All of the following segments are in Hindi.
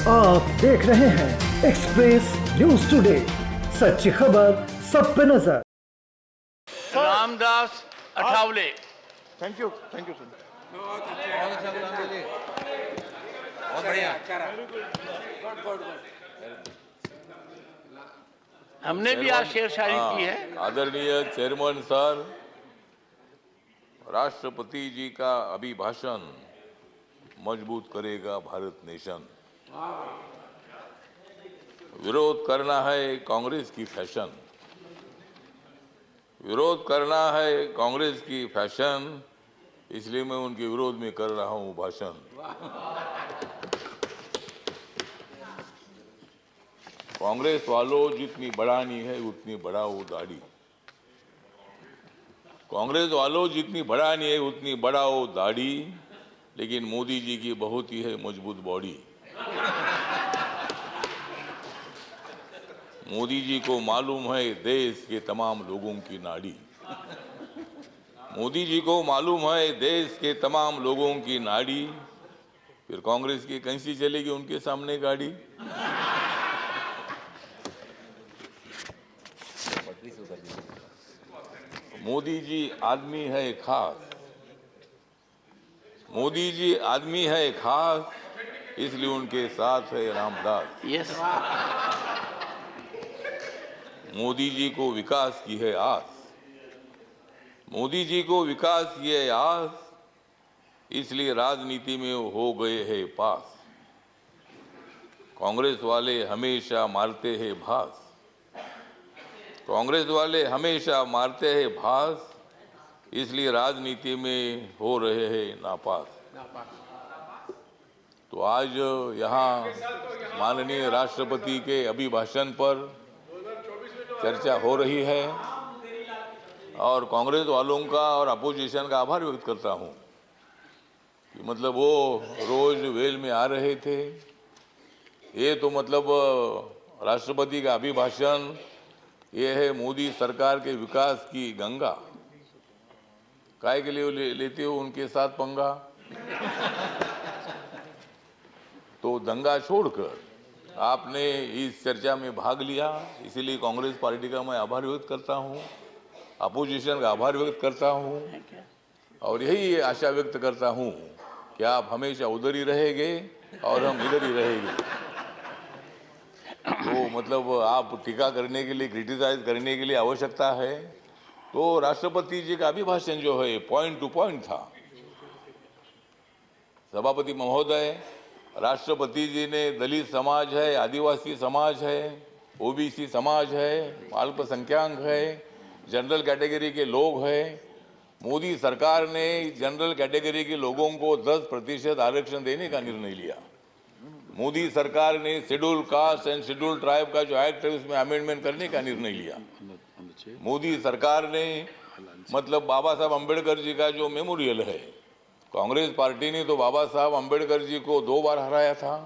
आप देख रहे हैं एक्सप्रेस न्यूज टुडे, सच्ची खबर सब पे नजर। Ramdas Athawale. Thank you sir. बहुत बढ़िया। हमने भी आज शेर शायरी की है। आदरणीय चेयरमैन सर, राष्ट्रपति जी का अभिभाषण मजबूत करेगा भारत नेशन। विरोध करना है कांग्रेस की फैशन, विरोध करना है कांग्रेस की फैशन, इसलिए मैं उनके विरोध में कर रहा हूं भाषण। कांग्रेस वालों, जितनी बढ़ानी है उतनी बढ़ाओ दाढ़ी। कांग्रेस वालों, जितनी बढ़ानी है उतनी बढ़ाओ दाढ़ी, लेकिन मोदी जी की बहुत ही है मजबूत बॉडी। मोदी जी को मालूम है देश के तमाम लोगों की नाड़ी। मोदी जी को मालूम है देश के तमाम लोगों की नाड़ी, फिर कांग्रेस की कैसी चलेगी उनके सामने गाड़ी। मोदी जी आदमी है खास, मोदी जी आदमी है खास, इसलिए उनके साथ है रामदास। यस। मोदी जी को विकास की है आस, मोदी जी को विकास की है आस, इसलिए राजनीति में हो गए हैं पास। कांग्रेस वाले हमेशा मारते हैं भास, कांग्रेस वाले हमेशा मारते हैं भास, इसलिए राजनीति में हो रहे हैं नापास। तो आज यहाँ माननीय राष्ट्रपति के अभिभाषण पर चर्चा हो रही है और कांग्रेस वालों का और अपोजिशन का आभार व्यक्त करता हूं कि मतलब वो रोज वेल में आ रहे थे। ये तो मतलब राष्ट्रपति का अभिभाषण ये है मोदी सरकार के विकास की गंगा। काय के लिए लेते हो उनके साथ पंगा? तो दंगा छोड़कर आपने इस चर्चा में भाग लिया, इसीलिए कांग्रेस पार्टी का मैं आभार व्यक्त करता हूं, अपोजिशन का आभार व्यक्त करता हूं और यही आशा व्यक्त करता हूं कि आप हमेशा उधर ही रहेंगे और हम इधर ही रहेंगे। तो मतलब आप टीका करने के लिए, क्रिटिसाइज करने के लिए आवश्यकता है तो राष्ट्रपति जी का अभिभाषण जो है पॉइंट टू पॉइंट था। सभापति महोदय, राष्ट्रपति जी ने दलित समाज है, आदिवासी समाज है, ओबीसी समाज है, अल्पसंख्यक है, जनरल कैटेगरी के लोग हैं। मोदी सरकार ने जनरल कैटेगरी के लोगों को 10% आरक्षण देने का निर्णय लिया। मोदी सरकार ने schedule caste and schedule tribe का जो एक्ट है उसमें अमेंडमेंट करने का निर्णय लिया। मोदी सरकार ने मतलब बाबा साहब अम्बेडकर जी का जो मेमोरियल है, कांग्रेस पार्टी ने तो बाबा साहब अम्बेडकर जी को 2 बार हराया था।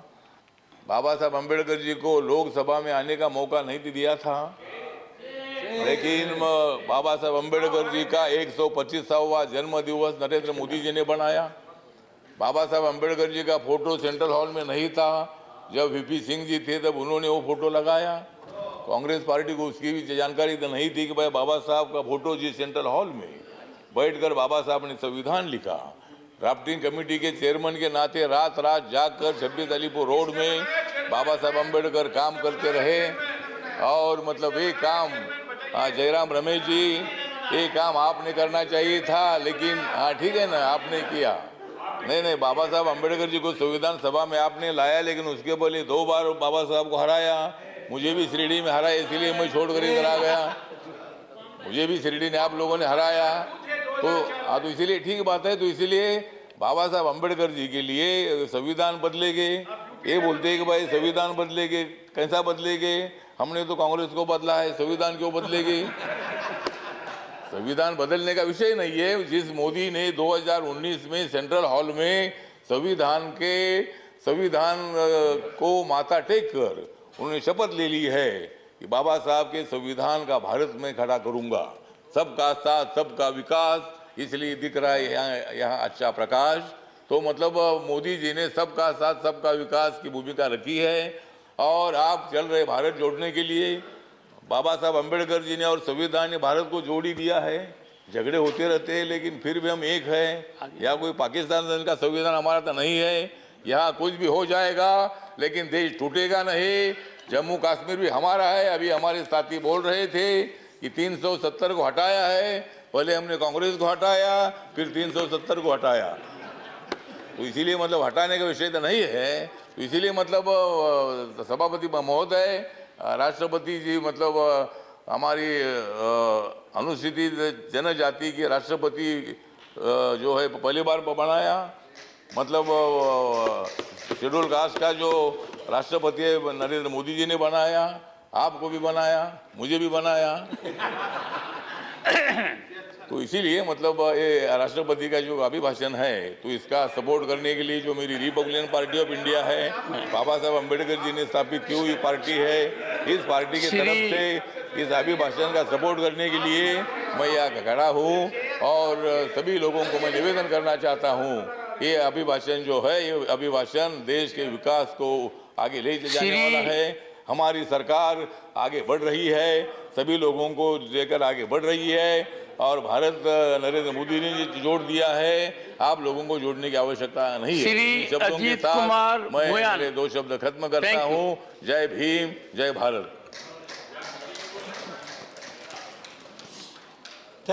बाबा साहब अम्बेडकर जी को लोकसभा में आने का मौका नहीं दिया था, लेकिन बाबा साहब अम्बेडकर जी का 125वां जन्म दिवस नरेंद्र मोदी जी ने बनाया। बाबा साहब अम्बेडकर जी का फोटो सेंट्रल हॉल में नहीं था, जब वीपी सिंह जी थे तब उन्होंने वो फोटो लगाया। कांग्रेस पार्टी को उसकी भी जानकारी तो नहीं थी कि भाई बाबा साहब का फोटो जी सेंट्रल हॉल में बैठकर बाबा साहब ने संविधान लिखा। ड्राफ्टिंग कमेटी के चेयरमैन के नाते रात रात जाकर 26 अलीपुर रोड में बाबा साहब अम्बेडकर काम करते रहे और मतलब ये काम जयराम रमेश जी, ये काम आपने करना चाहिए था, लेकिन हाँ ठीक है ना, आपने किया नहीं, बाबा साहब अम्बेडकर जी को संविधान सभा में आपने लाया, लेकिन उसके पहले 2 बार बाबा साहब को हराया। मुझे भी शिरडी में हराया, इसलिए मैं छोड़कर इधर आ गया। मुझे भी शिरडी ने आप लोगों ने हराया, तो इसीलिए ठीक बात है। तो इसीलिए बाबा साहब अम्बेडकर जी के लिए संविधान बदलेंगे, ये बोलते हैं कि भाई संविधान बदलेंगे, कैसा बदलेंगे? हमने तो कांग्रेस को बदला है, संविधान क्यों बदलेगी? संविधान बदलने का विषय नहीं है। जिस मोदी ने 2019 में सेंट्रल हॉल में संविधान को माथा टेक कर उन्होंने शपथ ले ली है कि बाबा साहब के संविधान का भारत में खड़ा करूंगा, सबका साथ सबका विकास, इसलिए दिख रहा है यहाँ अच्छा प्रकाश। तो मतलब मोदी जी ने सबका साथ सबका विकास की भूमिका रखी है। और आप चल रहे भारत जोड़ने के लिए, बाबा साहब अम्बेडकर जी ने और संविधान ने भारत को जोड़ ही दिया है। झगड़े होते रहते हैं लेकिन फिर भी हम एक हैं। यहाँ कोई पाकिस्तान का संविधान हमारा तो नहीं है, यहाँ कुछ भी हो जाएगा लेकिन देश टूटेगा नहीं। जम्मू कश्मीर भी हमारा है। अभी हमारे साथी बोल रहे थे कि 370 को हटाया है, पहले हमने कांग्रेस को हटाया फिर 370 को हटाया, तो इसीलिए मतलब हटाने का विषय तो नहीं है। तो इसीलिए मतलब सभापति महोदय, राष्ट्रपति जी मतलब हमारी अनुसूचित जनजाति के राष्ट्रपति जो है पहली बार बनाया, मतलब शेड्यूल कास्ट का जो राष्ट्रपति है नरेंद्र मोदी जी ने बनाया, आपको भी बनाया, मुझे भी बनाया। तो इसीलिए मतलब ये राष्ट्रपति का जो अभिभाषण है तो इसका सपोर्ट करने के लिए जो मेरी रिपब्लिकन पार्टी ऑफ इंडिया है, बाबा साहब अम्बेडकर जी ने स्थापित की हुई पार्टी है, इस पार्टी की तरफ से इस अभिभाषण का सपोर्ट करने के लिए मैं यहाँ खड़ा हूँ। और सभी लोगों को मैं निवेदन करना चाहता हूँ, ये अभिभाषण जो है ये अभिभाषण देश के विकास को आगे ले जाने वाला है। हमारी सरकार आगे बढ़ रही है, सभी लोगों को लेकर आगे बढ़ रही है और भारत नरेंद्र मोदी ने जोड़ दिया है, आप लोगों को जोड़ने की आवश्यकता नहीं है। श्री शब्दों के अजीत साथ कुमार मैं भोयान, मेरे 2 शब्द खत्म करता हूँ। जय भीम, जय भारत।